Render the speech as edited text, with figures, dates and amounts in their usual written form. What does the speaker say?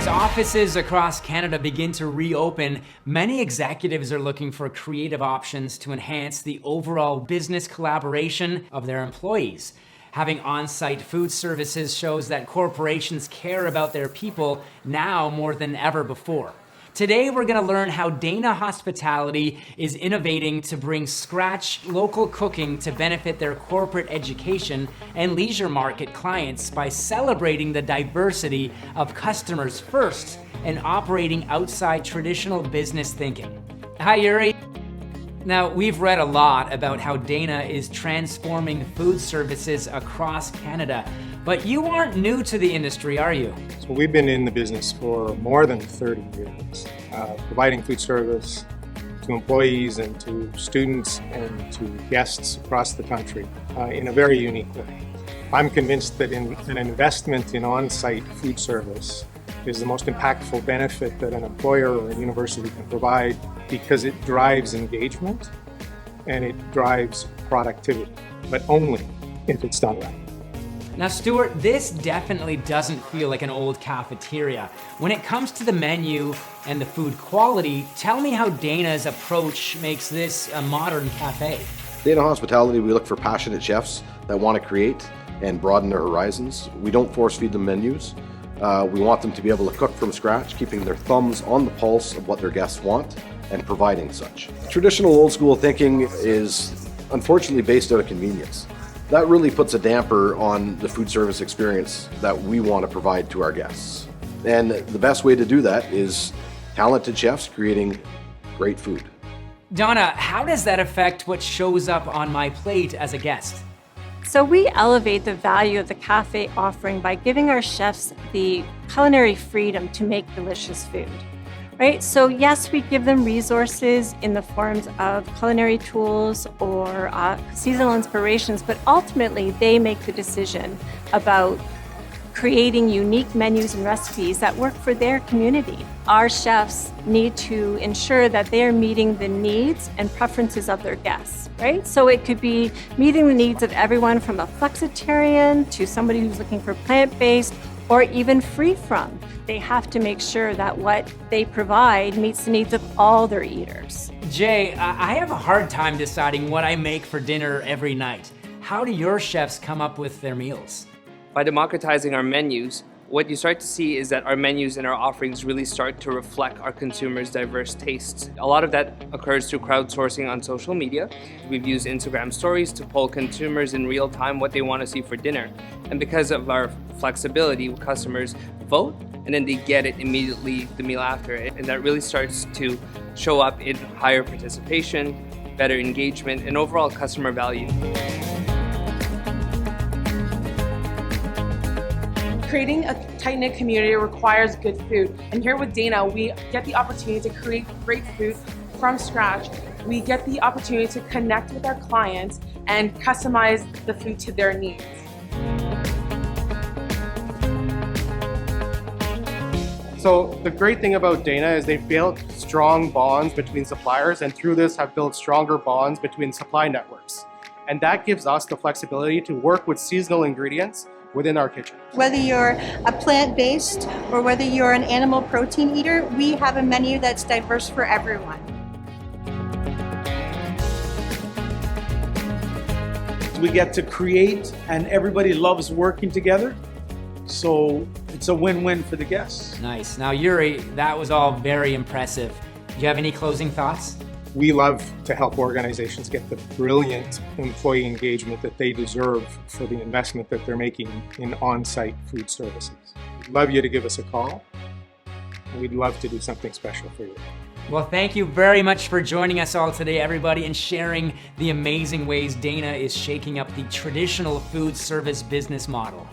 As offices across Canada begin to reopen, many executives are looking for creative options to enhance the overall business collaboration of their employees. Having on-site food services shows that corporations care about their people now more than ever before. Today, we're going to learn how Dana Hospitality is innovating to bring scratch local cooking to benefit their corporate education and leisure market clients by celebrating the diversity of customers first and operating outside traditional business thinking. Hi, Yuri. Now, we've read a lot about how Dana is transforming food services across Canada, but you aren't new to the industry, are you? So we've been in the business for more than 30 years, providing food service to employees and to students and to guests across the country in a very unique way. I'm convinced that an investment in on-site food service is the most impactful benefit that an employer or a university can provide because it drives engagement and it drives productivity, but only if it's done right. Now, Stuart, this definitely doesn't feel like an old cafeteria. When it comes to the menu and the food quality, tell me how Dana's approach makes this a modern cafe. Dana Hospitality, we look for passionate chefs that want to create and broaden their horizons. We don't force feed them menus. We want them to be able to cook from scratch, keeping their thumbs on the pulse of what their guests want and providing such. Traditional old school thinking is unfortunately based out of convenience. That really puts a damper on the food service experience that we want to provide to our guests. And the best way to do that is talented chefs creating great food. Donna, how does that affect what shows up on my plate as a guest? So we elevate the value of the cafe offering by giving our chefs the culinary freedom to make delicious food, right? So yes, we give them resources in the forms of culinary tools or seasonal inspirations, but ultimately they make the decision about creating unique menus and recipes that work for their community. Our chefs need to ensure that they are meeting the needs and preferences of their guests, right? So it could be meeting the needs of everyone from a flexitarian to somebody who's looking for plant-based or even free from. They have to make sure that what they provide meets the needs of all their eaters. Jay, I have a hard time deciding what I make for dinner every night. How do your chefs come up with their meals? By democratizing our menus, what you start to see is that our menus and our offerings really start to reflect our consumers' diverse tastes. A lot of that occurs through crowdsourcing on social media. We've used Instagram stories to poll consumers in real time what they want to see for dinner. And because of our flexibility, customers vote and then they get it immediately the meal after. And that really starts to show up in higher participation, better engagement, and overall customer value. Creating a tight-knit community requires good food. And here with Dana, we get the opportunity to create great food from scratch. We get the opportunity to connect with our clients and customize the food to their needs. So the great thing about Dana is they've built strong bonds between suppliers and through this have built stronger bonds between supply networks. And that gives us the flexibility to work with seasonal ingredients within our kitchen. Whether you're a plant-based or whether you're an animal protein eater, we have a menu that's diverse for everyone. We get to create and everybody loves working together. So it's a win-win for the guests. Nice. Now, Yuri, that was all very impressive. Do you have any closing thoughts? We love to help organizations get the brilliant employee engagement that they deserve for the investment that they're making in on-site food services. We'd love you to give us a call. We'd love to do something special for you. Well, thank you very much for joining us all today, everybody, and sharing the amazing ways Dana is shaking up the traditional food service business model.